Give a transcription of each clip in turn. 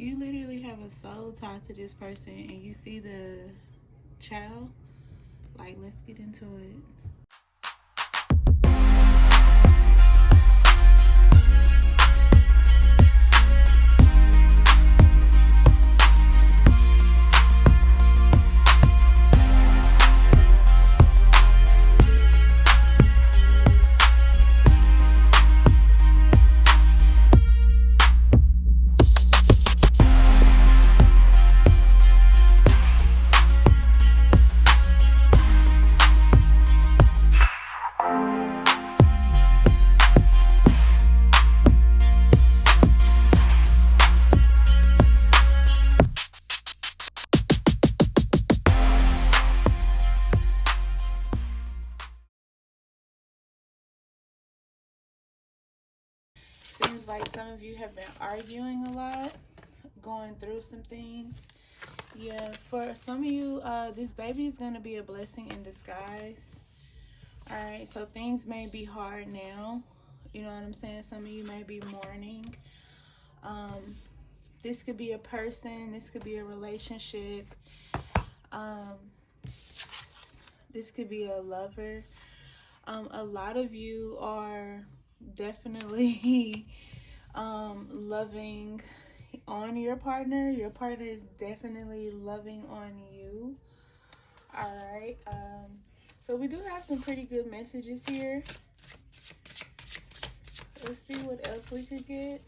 You literally have a soul tie to this person, and you see the child. Like, let's get into it. Seems like some of you have been arguing a lot, going through some things. Yeah, for some of you, this baby is going to be a blessing in disguise. Alright, so things may be hard now. You know what I'm saying? Some of you may be mourning. This could be a person. This could be a relationship. This could be a lover. A lot of you are definitely loving on your partner. Your partner is definitely loving on you. All right. So we do have some pretty good messages here. Let's see what else we could get.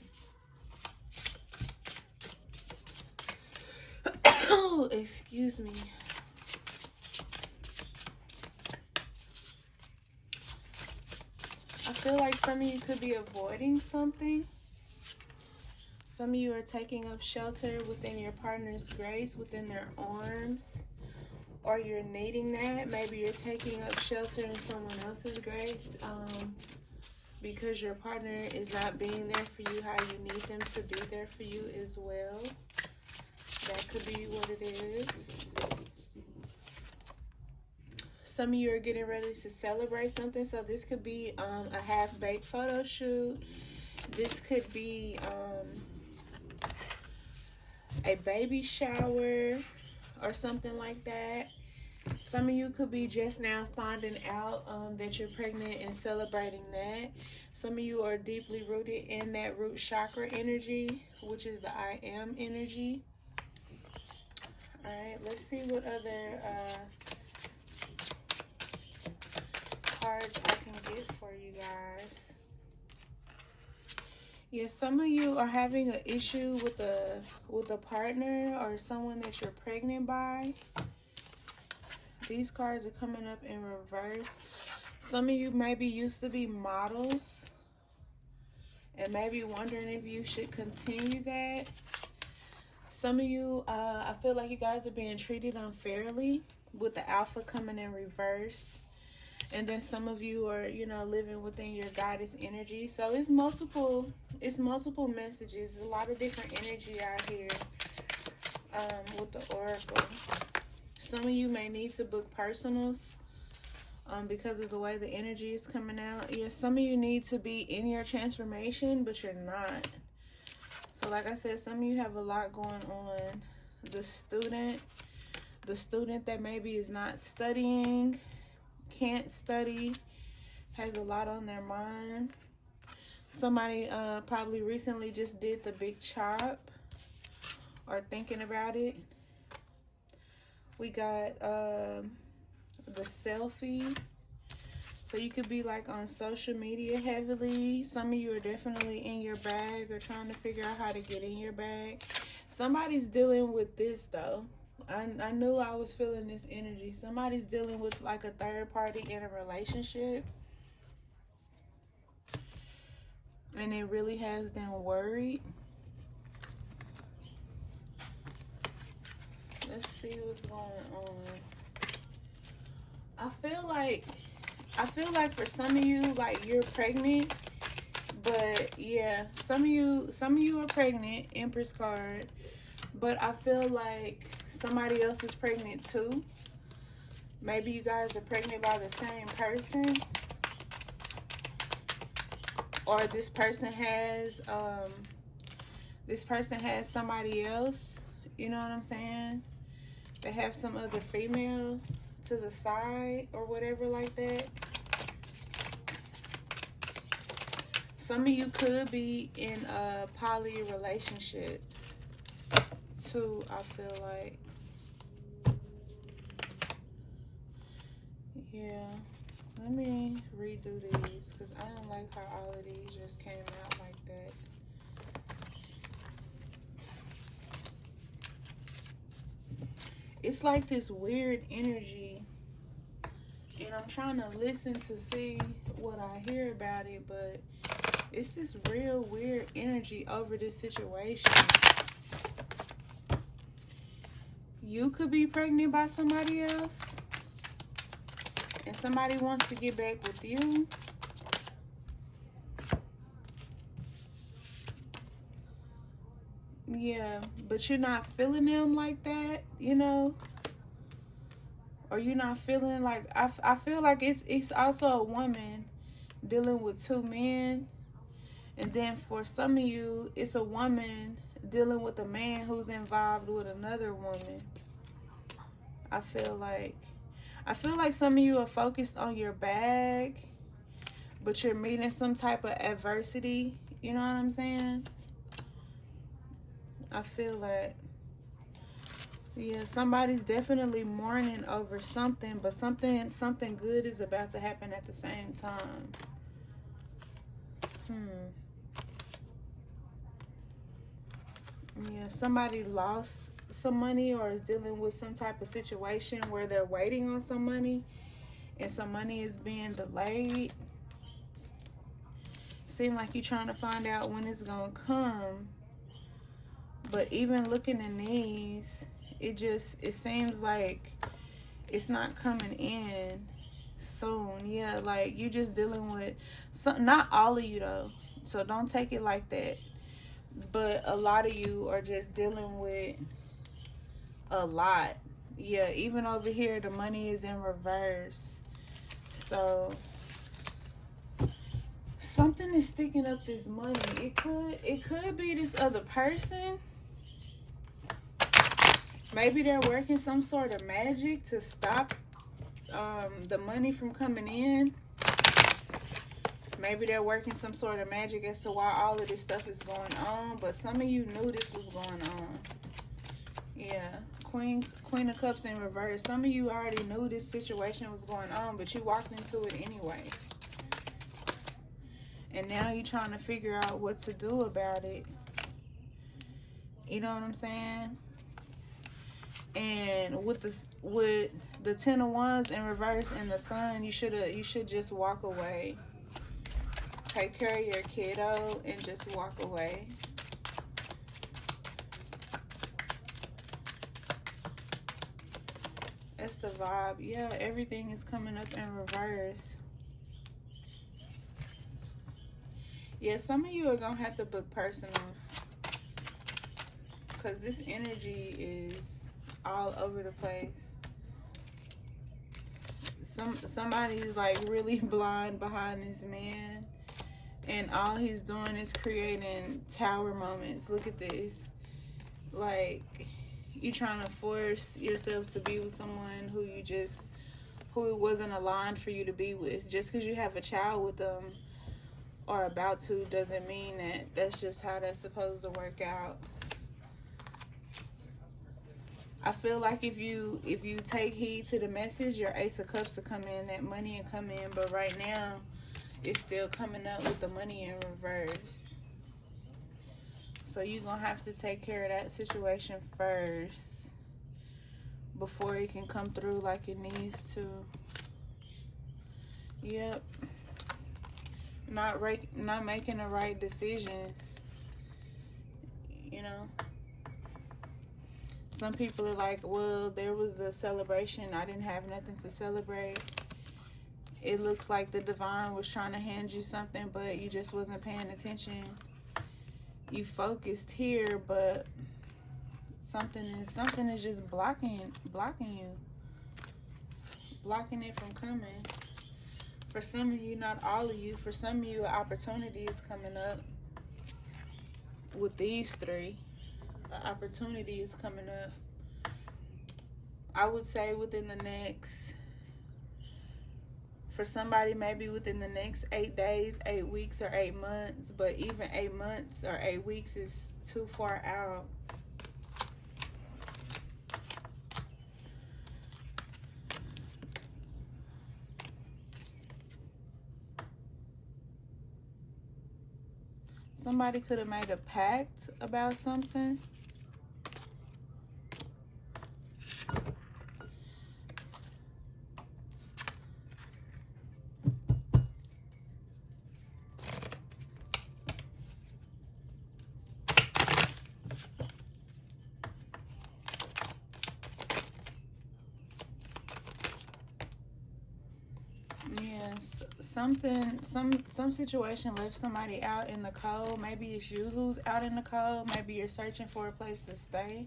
Oh, excuse me. I feel like some of you could be avoiding something. Some of you are taking up shelter within your partner's grace, within their arms, or you're needing that. Maybe you're taking up shelter in someone else's grace because your partner is not being there for you how you need them to be there for you as well. That could be what it is. Some of you are getting ready to celebrate something. So this could be a half-baked photo shoot. This could be a baby shower or something like that. Some of you could be just now finding out that you're pregnant and celebrating that. Some of you are deeply rooted in that root chakra energy, which is the I am energy. All right, let's see what other cards I can get for you guys. Yeah, some of you are having an issue with a partner or someone that you're pregnant by. These cards are coming up in reverse. Some of you maybe used to be models and maybe wondering if you should continue that. Some of you, I feel like you guys are being treated unfairly with the alpha coming in reverse. And then some of you are, you know, living within your goddess energy. So it's multiple messages. A lot of different energy out here with the oracle. Some of you may need to book personals because of the way the energy is coming out. Yeah, some of you need to be in your transformation, but you're not. So like I said, some of you have a lot going on. The student that maybe is not studying, can't study, has a lot on their mind. Somebody probably recently just did the big chop or thinking about it. We got the selfie. So you could be like on social media heavily. Some of you are definitely in your bag or trying to figure out how to get in your bag. Somebody's dealing with this though. I knew I was feeling this energy. Somebody's dealing with like a third party in a relationship. And it really has them worried. Let's see what's going on. I feel like for some of you, like you're pregnant, but yeah, some of you are pregnant, Empress card, but I feel like somebody else is pregnant too. Maybe you guys are pregnant by the same person, or this person has This person has somebody else, you know what I'm saying? They have some other female to the side or whatever like that. Some of you could be in poly relationships too, I feel like. Yeah, let me redo these because I don't like how all of these just came out like that. It's like this weird energy, and I'm trying to listen to see what I hear about it, but it's this real weird energy over this situation. You could be pregnant by somebody else, and somebody wants to get back with you. Yeah, but you're not feeling them like that, you know? Or you're not feeling like... I feel like it's also a woman dealing with two men. And then for some of you, it's a woman dealing with a man who's involved with another woman. I feel like some of you are focused on your bag, but you're meeting some type of adversity. You know what I'm saying? I feel like, yeah, somebody's definitely mourning over something, but something good is about to happen at the same time. Yeah, somebody lost some money or is dealing with some type of situation where they're waiting on some money and some money is being delayed. Seem like you're trying to find out when it's gonna come. But even looking in these, it seems like it's not coming in soon. Yeah, like you just dealing with some, not all of you though, so don't take it like that. But a lot of you are just dealing with a lot. Yeah, even over here, the money is in reverse. So something is sticking up this money. It could be this other person. Maybe they're working some sort of magic to stop the money from coming in. Maybe they're working some sort of magic as to why all of this stuff is going on. But some of you knew this was going on. Yeah. Queen of Cups in reverse. Some of you already knew this situation was going on, but you walked into it anyway. And now you're trying to figure out what to do about it. You know what I'm saying? And with the 10 of Wands in reverse and the Sun, you should just walk away. Take care of your kiddo and just walk away. That's the vibe. Yeah, everything is coming up in reverse. Yeah, some of you are going to have to book personals. Because this energy is all over the place. Somebody's like really blind behind this man. And all he's doing is creating tower moments. Look at this. Like, you trying to force yourself to be with someone who it wasn't aligned for you to be with. Just because you have a child with them or about to doesn't mean that that's just how that's supposed to work out. I feel like if you take heed to the message, your Ace of Cups will come in, that money will come in. But right now, it's still coming up with the money in reverse. So you're going to have to take care of that situation first before it can come through like it needs to. Yep. Not making the right decisions. You know. Some people are like, well, there was a celebration. I didn't have nothing to celebrate. It looks like the divine was trying to hand you something, but you just wasn't paying attention. You focused here, but something is just blocking you. Blocking it from coming. For some of you, not all of you, for some of you, an opportunity is coming up. with these three, an opportunity is coming up. I would say within the next, for somebody, maybe within the next 8 days, 8 weeks, or 8 months. But even 8 months or 8 weeks is too far out. Somebody could have made a pact about something. Yes, some situation left somebody out in the cold. Maybe it's you who's out in the cold. Maybe you're searching for a place to stay.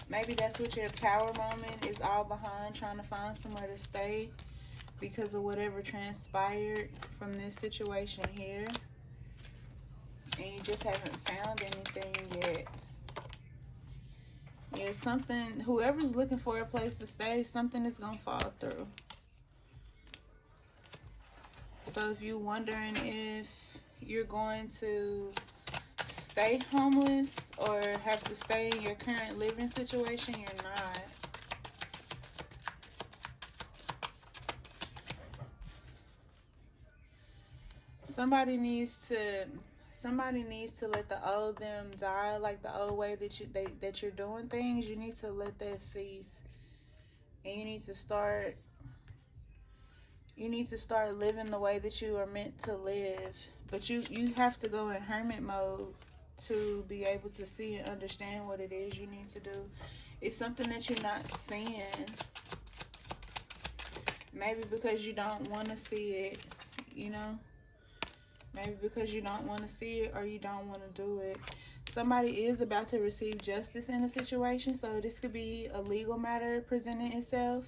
Maybe that's what your tower moment is all behind, trying to find somewhere to stay because of whatever transpired from this situation here. And you just haven't found anything yet. Yeah, something, whoever's looking for a place to stay, something is going to fall through. So if you're wondering if you're going to stay homeless or have to stay in your current living situation, you're not. Somebody needs to let the old them die, like the old way that you're doing things. You need to let that cease, and you need to start living the way that you are meant to live. But you have to go in hermit mode to be able to see and understand what it is you need to do. It's something that you're not seeing, maybe because you don't want to see it, you know. Maybe because you don't want to see it or you don't want to do it. Somebody is about to receive justice in a situation. So this could be a legal matter presenting itself.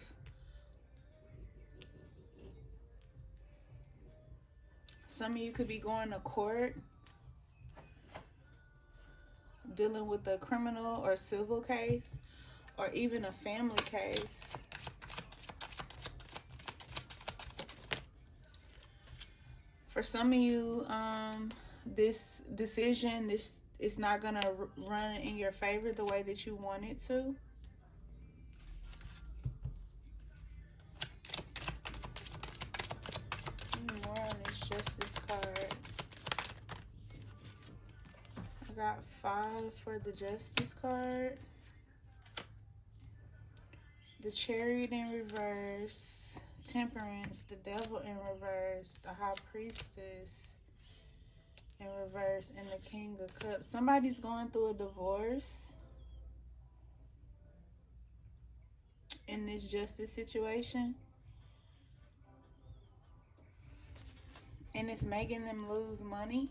Some of you could be going to court, dealing with a criminal or civil case, or even a family case. For some of you, this decision, is not going to run in your favor the way that you want it to. More on this justice card. I got 5 for the justice card. The Chariot in reverse. Temperance, the Devil in reverse, the High Priestess in reverse, and the King of Cups. Somebody's going through a divorce in this justice situation, and it's making them lose money.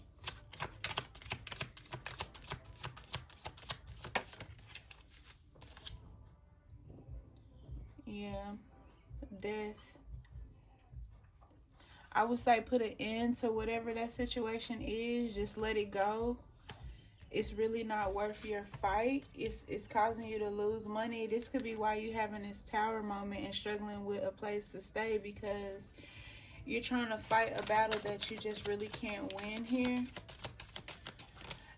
Yeah, death. I would say put an end to whatever that situation is. Just let it go. It's really not worth your fight. It's causing you to lose money. This could be why you're having this tower moment and struggling with a place to stay, because you're trying to fight a battle that you just really can't win here.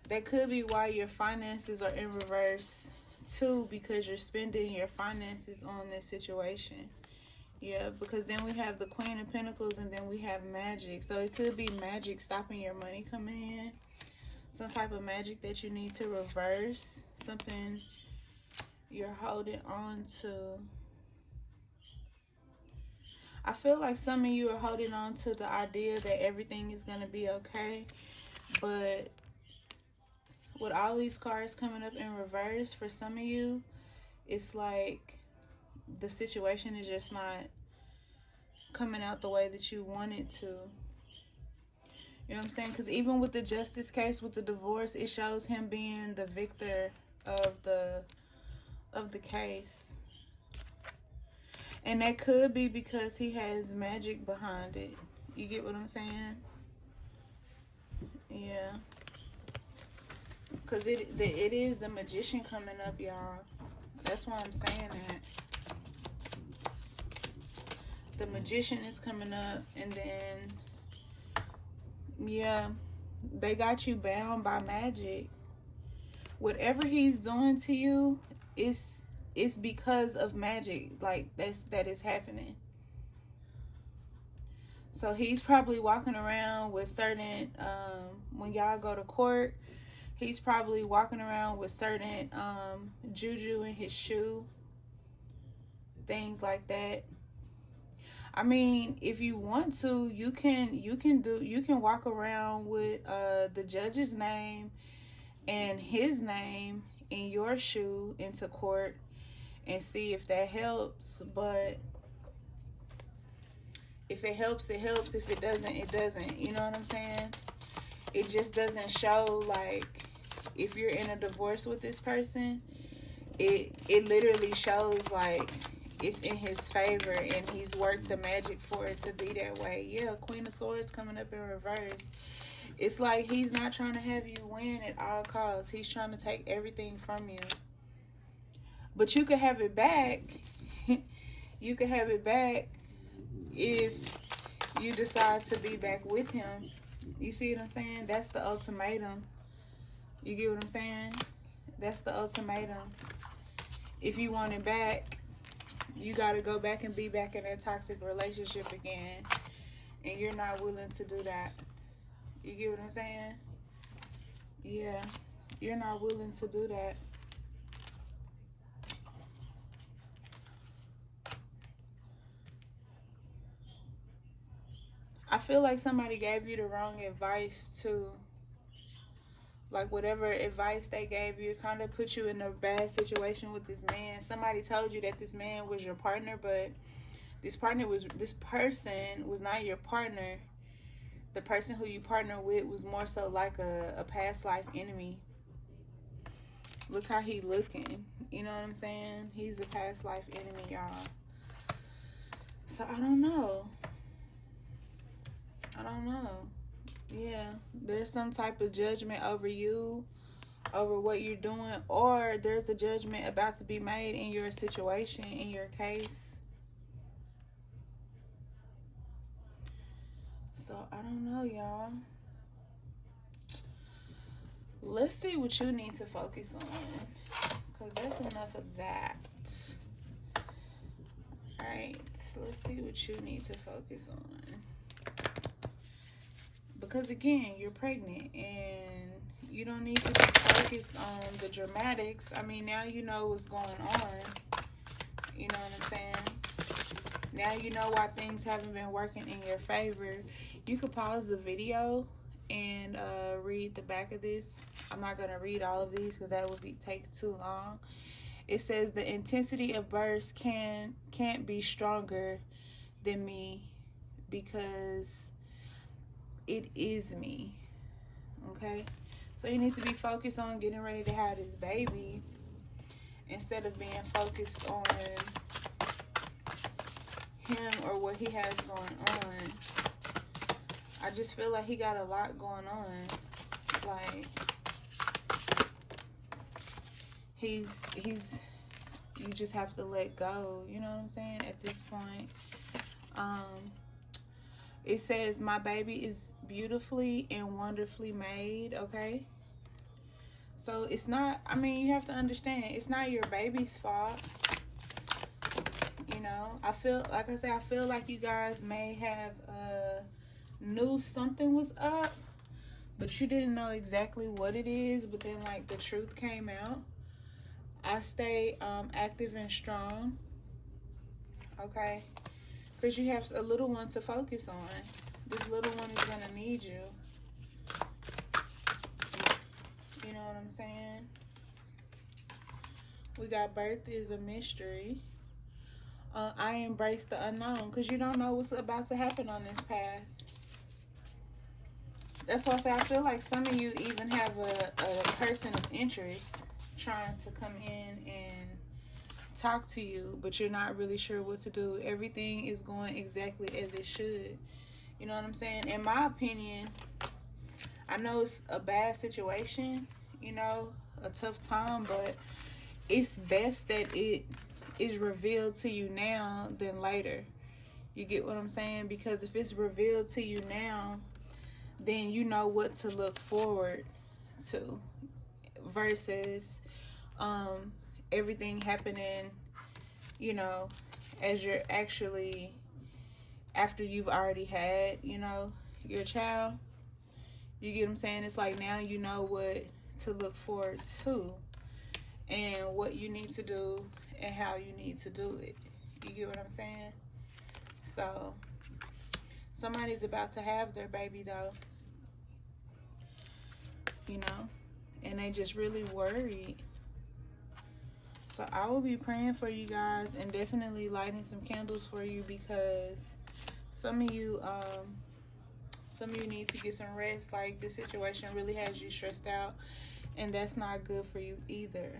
That could be why your finances are in reverse too, because you're spending your finances on this situation. Yeah, because then we have the Queen of Pentacles and then we have magic. So it could be magic stopping your money coming in. Some type of magic that you need to reverse. Something you're holding on to. I feel like some of you are holding on to the idea that everything is going to be okay. But with all these cards coming up in reverse, for some of you, it's like the situation is just not coming out the way that you want it to. You know what I'm saying? Because even with the justice case, with the divorce, it shows him being the victor of the case. And that could be because he has magic behind it. You get what I'm saying? Yeah. Because it is the Magician coming up, y'all. That's why I'm saying that. The Magician is coming up, and then, yeah, they got you bound by magic. Whatever he's doing to you, it's because of magic, like, that is happening. So he's probably walking around with certain, when y'all go to court, he's probably walking around with certain juju in his shoe, things like that. I mean, if you want to, you can walk around with the judge's name and his name in your shoe into court and see if that helps. But if it helps, it helps. If it doesn't, it doesn't. You know what I'm saying? It just doesn't show, like, if you're in a divorce with this person, it literally shows, like, it's in his favor and he's worked the magic for it to be that way. Yeah, Queen of Swords coming up in reverse. It's like he's not trying to have you win at all costs. He's trying to take everything from you. But you could have it back. You could have it back if you decide to be back with him. You see what I'm saying? That's the ultimatum. You get what I'm saying? That's the ultimatum. If you want it back, you got to go back and be back in that toxic relationship again. And you're not willing to do that. You get what I'm saying? Yeah. You're not willing to do that. I feel like somebody gave you the wrong advice too. Like, whatever advice they gave you kind of put you in a bad situation with this man. Somebody told you that this man was your partner, but this person was not your partner. The person who you partner with was more so like a past life enemy. Look how he looking. You know what I'm saying? He's a past life enemy, y'all. So I don't know. Yeah, there's some type of judgment over you, over what you're doing, or there's a judgment about to be made in your situation, in your case. So I don't know, y'all. Let's see what you need to focus on, because that's enough of that. Alright, let's see what you need to focus on. Because again, you're pregnant and you don't need to be focused on the dramatics. I mean, now you know what's going on. You know what I'm saying? Now you know why things haven't been working in your favor. You could pause the video and read the back of this. I'm not going to read all of these because that would take too long. It says the intensity of bursts can't be stronger than me because it is me. Okay, so you need to be focused on getting ready to have this baby instead of being focused on him or what he has going on. I just feel like he got a lot going on. Like he's you just have to let go, you know what I'm saying, at this point. It says, my baby is beautifully and wonderfully made, okay? So it's not, I mean, you have to understand, it's not your baby's fault. You know, I feel like you guys may have knew something was up, but you didn't know exactly what it is, but then, like, the truth came out. I stay active and strong, okay? Because you have a little one to focus on. This little one is going to need you. You know what I'm saying? We got birth is a mystery. I embrace the unknown because you don't know what's about to happen on this path. That's why I say I feel like some of you even have a person of interest trying to come in and talk to you, but you're not really sure what to do. Everything is going exactly as it should. You know what I'm saying? In my opinion, I know it's a bad situation, you know, a tough time, but it's best that it is revealed to you now than later. You get what I'm saying? Because if it's revealed to you now, then you know what to look forward to versus everything happening, you know, as you're actually, after you've already had, you know, your child. You get what I'm saying? It's like now you know what to look forward to and what you need to do and how you need to do it. You get what I'm saying? So somebody's about to have their baby though, you know, and they just really worried. So I will be praying for you guys and definitely lighting some candles for you, because some of you need to get some rest. Like, this situation really has you stressed out, and that's not good for you either.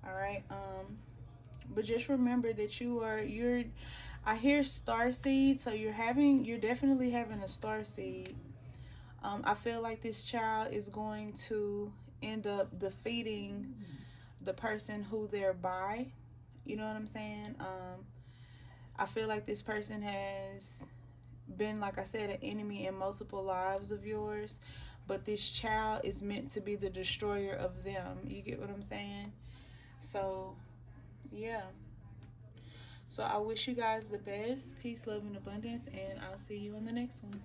All right. But just remember that you're I hear star seed, so you're definitely having a star seed. I feel like this child is going to end up defeating the person who they're by. You know what I'm saying? I feel like this person has been, like I said, an enemy in multiple lives of yours, but this child is meant to be the destroyer of them. You get what I'm saying? So yeah, so I wish you guys the best. Peace, love, and abundance, and I'll see you in the next one.